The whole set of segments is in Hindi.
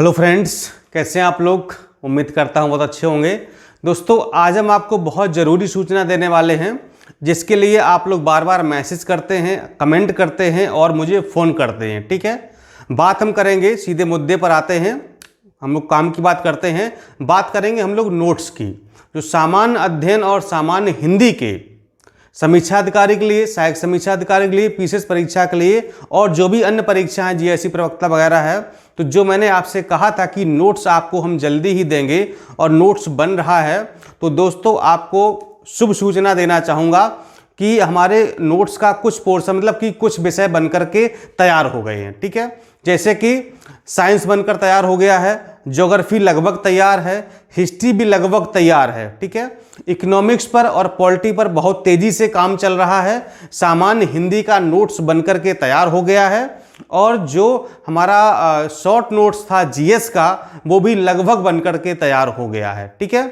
हेलो फ्रेंड्स, कैसे हैं आप लोग। उम्मीद करता हूं बहुत अच्छे होंगे। दोस्तों, आज हम आपको बहुत ज़रूरी सूचना देने वाले हैं, जिसके लिए आप लोग बार बार मैसेज करते हैं, कमेंट करते हैं और मुझे फ़ोन करते हैं। ठीक है, बात हम करेंगे, सीधे मुद्दे पर आते हैं। हम लोग काम की बात करते हैं, बात करेंगे हम लोग नोट्स की, जो सामान्य अध्ययन और सामान्य हिंदी के समीक्षा अधिकारी के लिए, सहायक समीक्षा अधिकारी के लिए, पीसीएस परीक्षा के लिए और जो भी अन्य परीक्षाएं जीएससी प्रवक्ता वगैरह है, तो जो मैंने आपसे कहा था कि नोट्स आपको हम जल्दी ही देंगे और नोट्स बन रहा है, तो दोस्तों आपको शुभ सूचना देना चाहूँगा कि हमारे नोट्स का कुछ पोर्शन, मतलब कि कुछ विषय बनकर के तैयार हो गए हैं। ठीक है, जैसे कि साइंस बनकर तैयार हो गया है, ज्योग्राफी लगभग तैयार है, हिस्ट्री भी लगभग तैयार है। ठीक है, इकोनॉमिक्स पर और पॉलिटी पर बहुत तेजी से काम चल रहा है, सामान्य हिंदी का नोट्स बनकर के तैयार हो गया है और जो हमारा शॉर्ट नोट्स था जीएस का, वो भी लगभग बनकर के तैयार हो गया है। ठीक है,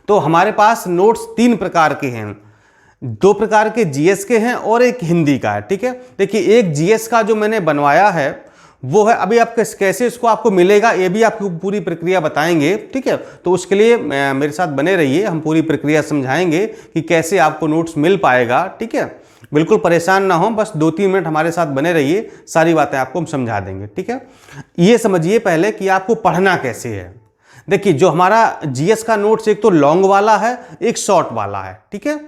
तो हमारे पास नोट्स 3 प्रकार के हैं, 2 प्रकार के जीएस के हैं और एक हिंदी का है। ठीक है, देखिए एक जीएस का जो मैंने बनवाया है वो है, अभी आप कैसे इसको आपको मिलेगा ये भी आपको पूरी प्रक्रिया बताएंगे। ठीक है, तो उसके लिए मेरे साथ बने रहिए, हम पूरी प्रक्रिया समझाएंगे कि कैसे आपको नोट्स मिल पाएगा। ठीक है, बिल्कुल परेशान ना हो, बस 2-3 मिनट हमारे साथ बने रहिए, सारी बातें आपको हम समझा देंगे। ठीक है, ये समझिए पहले कि आपको पढ़ना कैसे है। देखिए, जो हमारा जीएस का नोट्स एक तो लॉन्ग वाला है, एक शॉर्ट वाला है। ठीक है,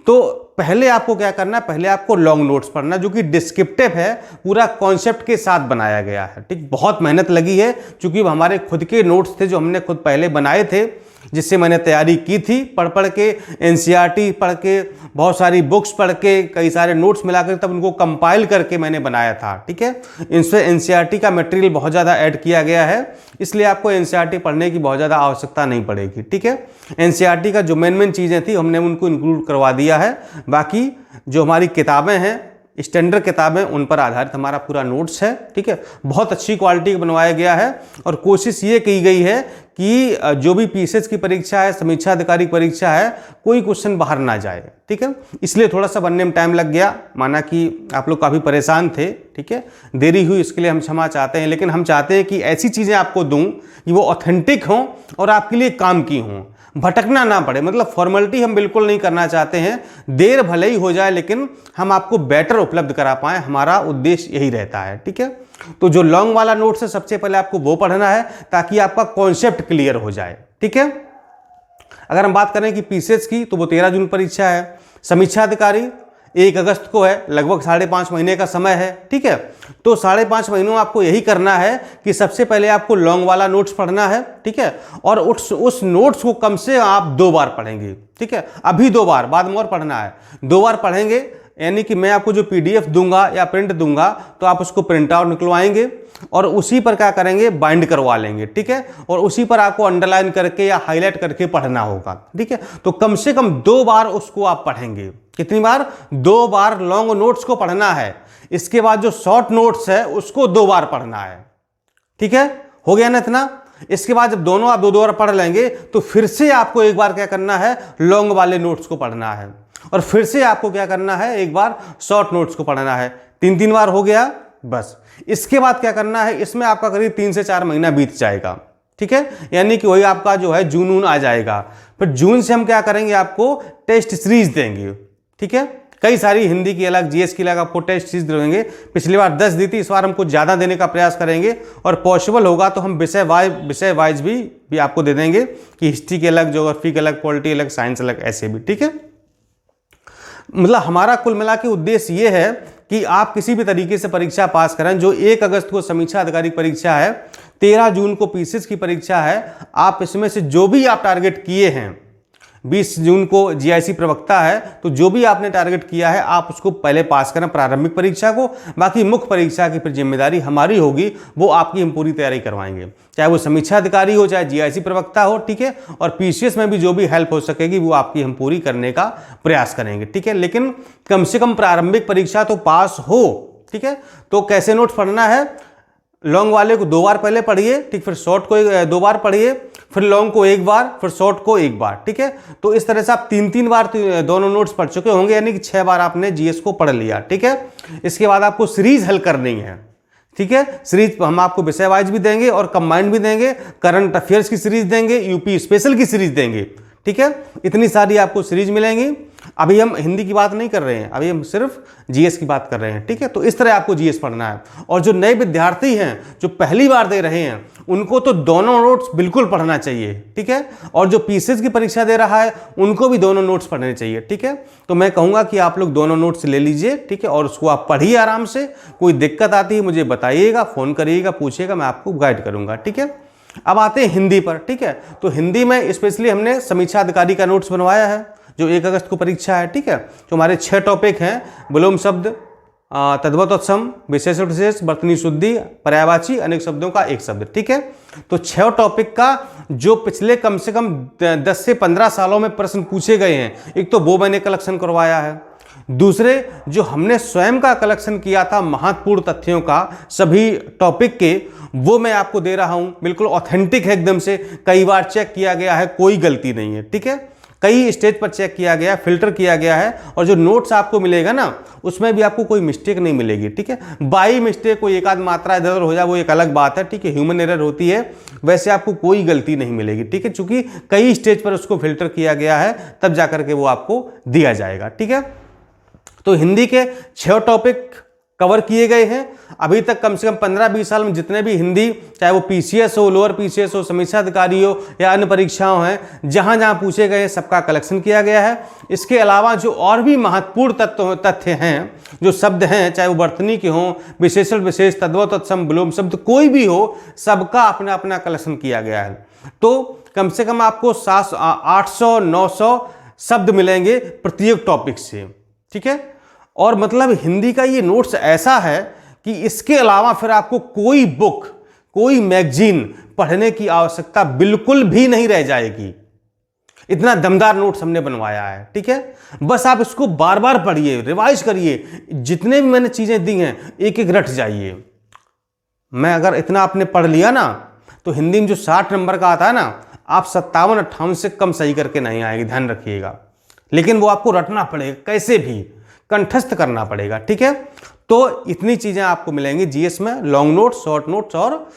तो पहले आपको क्या करना है, पहले आपको लॉन्ग नोट्स पढ़ना, जो कि डिस्क्रिप्टिव है, पूरा कॉन्सेप्ट के साथ बनाया गया है। ठीक, बहुत मेहनत लगी है, क्योंकि हमारे खुद के नोट्स थे जो हमने खुद पहले बनाए थे, जिससे मैंने तैयारी की थी, पढ़ के एनसीईआरटी पढ़ के, बहुत सारी बुक्स पढ़ के, कई सारे नोट्स मिलाकर तब उनको कंपाइल करके मैंने बनाया था। ठीक है, इनसे एनसीईआरटी का मटेरियल बहुत ज़्यादा ऐड किया गया है, इसलिए आपको एनसीईआरटी पढ़ने की बहुत ज़्यादा आवश्यकता नहीं पड़ेगी। ठीक है, एनसीईआरटी का जो मेन चीज़ें थी हमने उनको इंक्लूड करवा दिया है, बाकी जो हमारी किताबें हैं, स्टैंडर्ड किताबें, उन पर आधारित हमारा पूरा नोट्स है। ठीक है, बहुत अच्छी क्वालिटी का बनवाया गया है और कोशिश ये की गई है कि जो भी पीसीएस की परीक्षा है, समीक्षा अधिकारी परीक्षा है, कोई क्वेश्चन बाहर ना जाए। ठीक है, इसलिए थोड़ा सा बनने में टाइम लग गया, माना कि आप लोग काफ़ी परेशान थे। ठीक है, देरी हुई, इसके लिए हम क्षमा चाहते हैं, लेकिन हम चाहते हैं कि ऐसी चीज़ें आपको दूं कि वो ऑथेंटिक हों और आपके लिए काम की हों, भटकना ना पड़े। मतलब फॉर्मेलिटी हम बिल्कुल नहीं करना चाहते हैं, देर भले ही हो जाए लेकिन हम आपको बेटर उपलब्ध करा पाएँ, हमारा उद्देश्य यही रहता है। ठीक है, तो जो लॉन्ग वाला नोट्स है, सबसे पहले आपको वो पढ़ना है ताकि आपका कॉन्सेप्ट क्लियर हो जाए। ठीक है, अगर हम बात करें कि पीसीएस की, तो वो 13 जून परीक्षा है, समीक्षा अधिकारी 1 अगस्त को है, लगभग 5.5 महीने का समय है। ठीक है, तो 5.5 महीनों आपको यही करना है कि सबसे पहले आपको लॉन्ग वाला नोट्स पढ़ना है। ठीक है, और उस नोट्स को कम से आप 2 बार पढ़ेंगे। ठीक है, अभी 2 बार, बाद में और पढ़ना है, 2 बार पढ़ेंगे। यानी कि मैं आपको जो पीडीएफ दूंगा या प्रिंट दूंगा, तो आप उसको प्रिंट आउट निकलवाएंगे और उसी पर क्या करेंगे, बाइंड करवा लेंगे। ठीक है, और उसी पर आपको अंडरलाइन करके या हाईलाइट करके पढ़ना होगा। ठीक है, तो कम से कम 2 बार उसको आप पढ़ेंगे। कितनी बार? 2 बार लॉन्ग नोट्स को पढ़ना है। इसके बाद जो शॉर्ट नोट्स है उसको 2 बार पढ़ना है। ठीक है, हो गया ना इतना। इसके बाद जब दोनों आप 2 बार पढ़ लेंगे, तो फिर से आपको एक बार क्या करना है, लॉन्ग वाले नोट्स को पढ़ना है और फिर से आपको क्या करना है, एक बार शॉर्ट नोट्स को पढ़ना है। 3 बार हो गया बस। इसके बाद क्या करना है, इसमें आपका करीब 3 से 4 महीना बीत जाएगा। ठीक है, यानी कि वही आपका जो है जून आ जाएगा। फिर जून से हम क्या करेंगे, आपको टेस्ट सीरीज देंगे। ठीक है, कई सारी हिंदी की अलग, जीएस की अलग आपको टेस्ट सीरीज देंगे। पिछली बार 10 दी थी, इस बार हम कुछ ज़्यादा देने का प्रयास करेंगे और पॉसिबल होगा तो हम विषय वाइज भी आपको दे देंगे कि हिस्ट्री के अलग, ज्योग्राफी के अलग, पॉलिटी अलग, साइंस अलग, ऐसे भी। ठीक है, मतलब हमारा कुल मिला के उद्देश्य ये है कि आप किसी भी तरीके से परीक्षा पास करें। जो 1 अगस्त को समीक्षा अधिकारी परीक्षा है, 13 जून को पीसीएस की परीक्षा है, आप इसमें से जो भी आप टारगेट किए हैं, 20 जून को जीआईसी प्रवक्ता है, तो जो भी आपने टारगेट किया है आप उसको पहले पास करें प्रारंभिक परीक्षा को। बाकी मुख्य परीक्षा की फिर जिम्मेदारी हमारी होगी, वो आपकी हम पूरी तैयारी करवाएंगे, चाहे वो समीक्षा अधिकारी हो, चाहे जीआईसी प्रवक्ता हो। ठीक है, और पीसीएस में भी जो भी हेल्प हो सकेगी वो आपकी हम पूरी करने का प्रयास करेंगे। ठीक है, लेकिन कम से कम प्रारंभिक परीक्षा तो पास हो। ठीक है, तो कैसे नोट्स पढ़ना है, लॉन्ग वाले को 2 बार पहले पढ़िए। ठीक, फिर शॉर्ट को 2 बार पढ़िए, फिर लॉन्ग को 1 बार, फिर शॉर्ट को 1 बार। ठीक है, तो इस तरह से आप 3 बार दोनों नोट्स पढ़ चुके होंगे, यानी कि 6 बार आपने जीएस को पढ़ लिया। ठीक है, इसके बाद आपको सीरीज हल करनी है। ठीक है। सीरीज हम आपको विषय वाइज भी देंगे और कंबाइंड भी देंगे, करंट अफेयर्स की सीरीज देंगे, यूपी स्पेशल की सीरीज देंगे, ठीक है। इतनी सारी आपको सीरीज मिलेंगी। अभी हम हिंदी की बात नहीं कर रहे हैं, अभी हम सिर्फ जीएस की बात कर रहे हैं, ठीक है। तो इस तरह आपको जीएस पढ़ना है। और जो नए विद्यार्थी हैं जो पहली बार दे रहे हैं उनको तो दोनों नोट्स बिल्कुल पढ़ना चाहिए, ठीक है। और जो पीसीएस की परीक्षा दे रहा है उनको भी दोनों नोट्स पढ़ने चाहिए, ठीक है। तो मैं कहूँगा कि आप लोग दोनों नोट्स ले लीजिए, ठीक है, और उसको आप पढ़िए आराम से। कोई दिक्कत आती है मुझे बताइएगा, फ़ोन करिएगा, पूछिएगा, मैं आपको गाइड करूँगा, ठीक है। अब आते हैं हिंदी पर, ठीक है। तो हिंदी में स्पेशली हमने समीक्षा अधिकारी का नोट्स बनवाया है जो 1 अगस्त को परीक्षा है, ठीक है। जो हमारे 6 टॉपिक हैं, विलोम शब्द, तद्भव तत्सम, विशेषण विशेष, वर्तनी शुद्धि, पर्यायवाची, अनेक शब्दों का एक शब्द, ठीक है। तो 6 टॉपिक का जो पिछले कम से कम 10 से 15 सालों में प्रश्न पूछे गए हैं, एक तो वो मैंने कलेक्शन करवाया है। दूसरे जो हमने स्वयं का कलेक्शन किया था महत्वपूर्ण तथ्यों का सभी टॉपिक के, वो मैं आपको दे रहा हूं, बिल्कुल ऑथेंटिक है एकदम से, कई बार चेक किया गया है, कोई गलती नहीं है, ठीक है। कई स्टेज पर चेक किया गया, फिल्टर किया गया है। और जो नोट्स आपको मिलेगा ना उसमें भी आपको कोई मिस्टेक नहीं मिलेगी, ठीक है। बाई मिस्टेक कोई एक आध मात्रा इधर उधर हो जाए वो एक अलग बात है, ठीक है, ह्यूमन एरर होती है, वैसे आपको कोई गलती नहीं मिलेगी, ठीक है, चूंकि कई स्टेज पर उसको फिल्टर किया गया है तब जाकर के वो आपको दिया जाएगा, ठीक है। तो हिंदी के 6 टॉपिक कवर किए गए हैं अभी तक। कम से कम 15-20 साल में जितने भी हिंदी, चाहे वो पीसीएस हो, लोअर पीसीएस हो, समीक्षा अधिकारी हो या अन्य परीक्षाओं हैं, जहां जहां पूछे गए सबका कलेक्शन किया गया है। इसके अलावा जो और भी महत्वपूर्ण तथ्य हैं, जो शब्द हैं, चाहे वो वर्तनी के हों, विशेषण विशेष, तद्भव तत्सम, विलोम शब्द, कोई भी हो, सबका अपना अपना कलेक्शन किया गया है। तो कम से कम आपको 800-900 शब्द मिलेंगे प्रत्येक टॉपिक से, ठीक है। और मतलब हिंदी का ये नोट्स ऐसा है कि इसके अलावा फिर आपको कोई बुक, कोई मैगजीन पढ़ने की आवश्यकता बिल्कुल भी नहीं रह जाएगी। इतना दमदार नोट्स हमने बनवाया है, ठीक है। बस आप इसको बार बार पढ़िए, रिवाइज करिए, जितने भी मैंने चीजें दी हैं एक एक रट जाइए। मैं अगर इतना आपने पढ़ लिया ना तो हिंदी में जो 60 नंबर का आता है ना, आप 57-58 से कम सही करके नहीं आएंगे, ध्यान रखिएगा। लेकिन वो आपको रटना पड़ेगा, कैसे भी कंठस्थ करना पड़ेगा, ठीक है। तो इतनी चीजें आपको मिलेंगी जीएस में, लॉन्ग नोट्स, शॉर्ट नोट्स और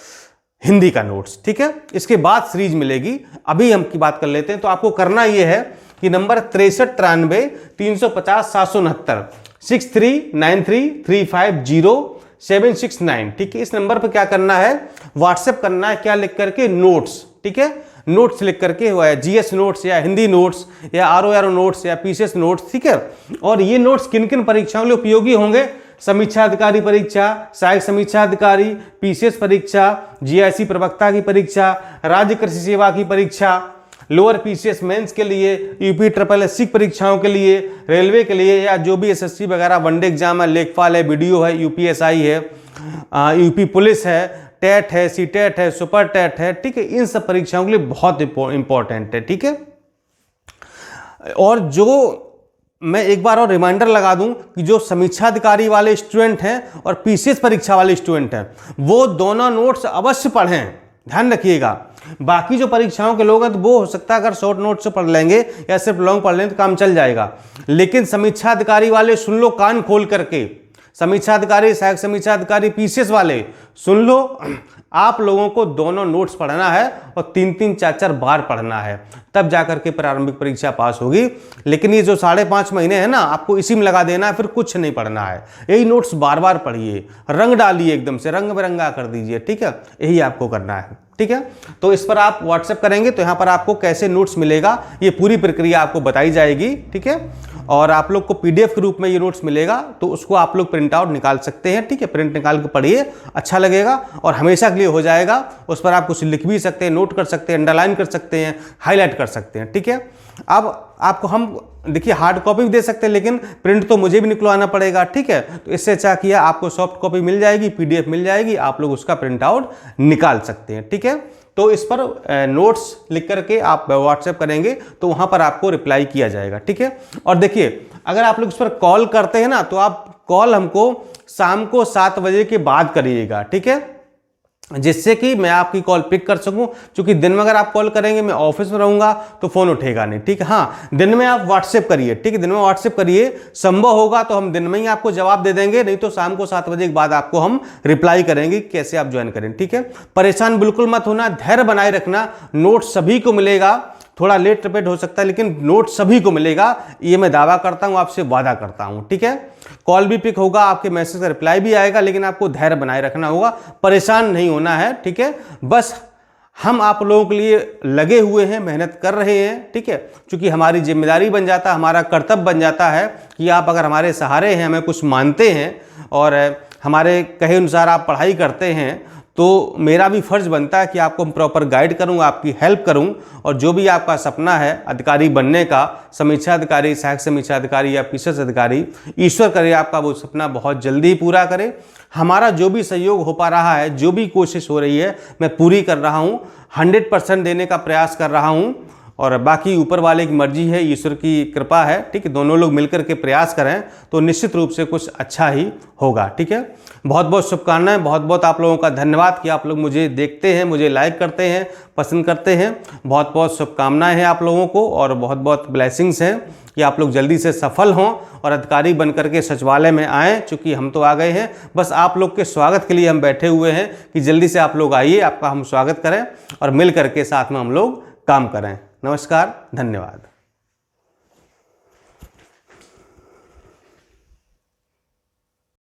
हिंदी का नोट्स, ठीक है। इसके बाद सीरीज मिलेगी। अभी हम की बात कर लेते हैं। तो आपको करना यह है कि नंबर 6393 350 769 6393350769, ठीक है, इस नंबर पर क्या करना है, व्हाट्सएप करना है, क्या लिख करके, नोट्स, ठीक है। नोट्स लिख करके हुआ है, जीएस नोट्स या हिंदी नोट्स या आरओ नोट्स या पीसीएस नोट्स, ठीक है। और ये नोट्स किन किन परीक्षाओं के लिए उपयोगी होंगे, समीक्षा अधिकारी परीक्षा, सहायक समीक्षा अधिकारी, पीसीएस परीक्षा, जीआईसी प्रवक्ता की परीक्षा, राज्य कृषि सेवा की परीक्षा, लोअर पीसीएस मेंस के लिए, यूपी SSS परीक्षाओं के लिए, रेलवे के लिए, या जो भी एसएससी वगैरह वनडे एग्जाम है, लेखपाल है, बीडीओ है, यूपीएसआई है, यूपी पुलिस है, टेट है, सीटेट है, सुपर टेट है, ठीक है। इन सब परीक्षाओं के लिए बहुत इंपॉर्टेंट है, ठीक है। और जो मैं एक बार और रिमाइंडर लगा दूं कि जो समीक्षा अधिकारी वाले स्टूडेंट हैं और पीसीएस परीक्षा वाले स्टूडेंट हैं वो दोनों नोट्स अवश्य पढ़ें, ध्यान रखिएगा। बाकी जो परीक्षाओं के लोग हैं तो वो हो सकता है अगर शॉर्ट नोट से पढ़ लेंगे या सिर्फ लॉन्ग पढ़ लें तो काम चल जाएगा, लेकिन समीक्षा अधिकारी वाले सुन लो कान खोल करके, समीक्षा अधिकारी, सहायक समीक्षा अधिकारी, पीसीएस वाले सुन लो, आप लोगों को दोनों नोट्स पढ़ना है और 3-3 4-4 बार पढ़ना है, तब जाकर के प्रारंभिक परीक्षा पास होगी। लेकिन ये जो 5.5 महीने हैं ना, आपको इसी में लगा देना है, फिर कुछ नहीं पढ़ना है। यही नोट्स बार बार पढ़िए, रंग डालिए, एकदम से रंग बिरंगा कर दीजिए, ठीक है, यही आपको करना है, ठीक है। तो इस पर आप व्हाट्सएप करेंगे तो यहाँ पर आपको कैसे नोट्स मिलेगा ये पूरी प्रक्रिया आपको बताई जाएगी, ठीक है। और आप लोग को पीडीएफ के रूप में ये नोट्स मिलेगा तो उसको आप लोग प्रिंट आउट निकाल सकते हैं, ठीक है। प्रिंट निकाल के पढ़िए, अच्छा लगेगा और हमेशा के लिए हो जाएगा। उस पर आप कुछ लिख भी सकते हैं, नोट कर सकते हैं, अंडरलाइन कर सकते हैं, हाईलाइट कर सकते हैं, ठीक है। अब आपको हम देखिए हार्ड कॉपी भी दे सकते हैं, लेकिन प्रिंट तो मुझे भी निकलवाना पड़ेगा, ठीक है। तो इससे अच्छा किया, आपको सॉफ्ट कॉपी मिल जाएगी, पीडीएफ मिल जाएगी, आप लोग उसका प्रिंट आउट निकाल सकते हैं, ठीक है। तो इस पर नोट्स लिख करके आप व्हाट्सएप करेंगे तो वहां पर आपको रिप्लाई किया जाएगा, ठीक है। और देखिए अगर आप लोग इस पर कॉल करते हैं ना तो आप कॉल हमको शाम को 7 बजे के बाद करिएगा, ठीक है। जिससे कि मैं आपकी कॉल पिक कर सकूं। क्योंकि दिन में अगर आप कॉल करेंगे, मैं ऑफिस में रहूंगा तो फ़ोन उठेगा नहीं, ठीक है। हाँ, दिन में आप व्हाट्सएप करिए, ठीक है, दिन में व्हाट्सएप करिए, संभव होगा तो हम दिन में ही आपको जवाब दे देंगे, नहीं तो शाम को 7 बजे के बाद आपको हम रिप्लाई करेंगे कैसे आप ज्वाइन करें, ठीक है। परेशान बिल्कुल मत होना, धैर्य बनाए रखना। नोट सभी को मिलेगा, थोड़ा लेट रिपेट हो सकता है लेकिन नोट सभी को मिलेगा, ये मैं दावा करता हूं, आपसे वादा करता हूं, ठीक है। कॉल भी पिक होगा, आपके मैसेज का रिप्लाई भी आएगा, लेकिन आपको धैर्य बनाए रखना होगा, परेशान नहीं होना है, ठीक है। बस हम आप लोगों के लिए लगे हुए हैं, मेहनत कर रहे हैं, ठीक है। क्योंकि हमारी जिम्मेदारी बन जाता है, हमारा कर्तव्य बन जाता है कि आप अगर हमारे सहारे हैं, हमें कुछ मानते हैं और हमारे कहे अनुसार आप पढ़ाई करते हैं, तो मेरा भी फर्ज बनता है कि आपको प्रॉपर गाइड करूं, आपकी हेल्प करूं, और जो भी आपका सपना है अधिकारी बनने का, समीक्षा अधिकारी, सहायक समीक्षा अधिकारी या पीसीएस अधिकारी, ईश्वर करे आपका वो सपना बहुत जल्दी पूरा करे। हमारा जो भी सहयोग हो पा रहा है, जो भी कोशिश हो रही है, मैं पूरी कर रहा हूं, 100% देने का प्रयास कर रहा हूं, और बाकी ऊपर वाले की मर्जी है, ईश्वर की कृपा है, ठीक है। दोनों लोग मिलकर के प्रयास करें तो निश्चित रूप से कुछ अच्छा ही होगा, ठीक है। बहुत बहुत शुभकामनाएं, बहुत बहुत आप लोगों का धन्यवाद कि आप लोग मुझे देखते हैं, मुझे लाइक करते हैं, पसंद करते हैं। बहुत बहुत शुभकामनाएं हैं आप लोगों को, और बहुत बहुत ब्लेसिंग्स हैं कि आप लोग जल्दी से सफल हों और अधिकारी बन करके सचिवालय में आएँ। चूँकि हम तो आ गए हैं, बस आप लोग के स्वागत के लिए हम बैठे हुए हैं कि जल्दी से आप लोग आइए, आपका हम स्वागत करें और मिल करके साथ में हम लोग काम करें। नमस्कार, धन्यवाद।